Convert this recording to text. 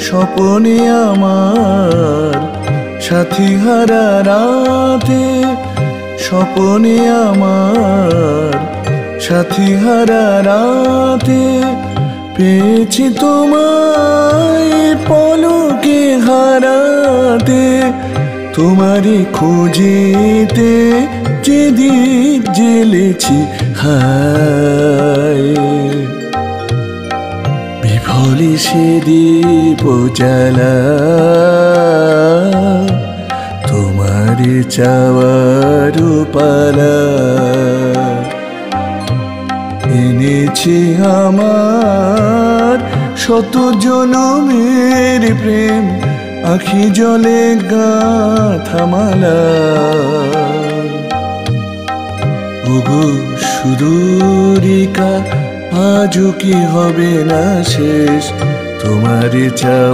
স্বপনে আমার সাথী হারা রাতে, স্বপনে আমার সাথী হারা রাতে পেয়েছি তোমায় পলকে হারাতে। তোমারই খুঁজেতে যেদিক জেলেছি হায়, বিফলে সে দীপ জ্বালা তোমারই চাওয়ার পালা। এনেছি আমার শত জনমের প্রেম, আখি জলে গাঁথা মালা। ওগো সুদূরিকা, আজও কি হবে না শেষ তোমার চাওয়া।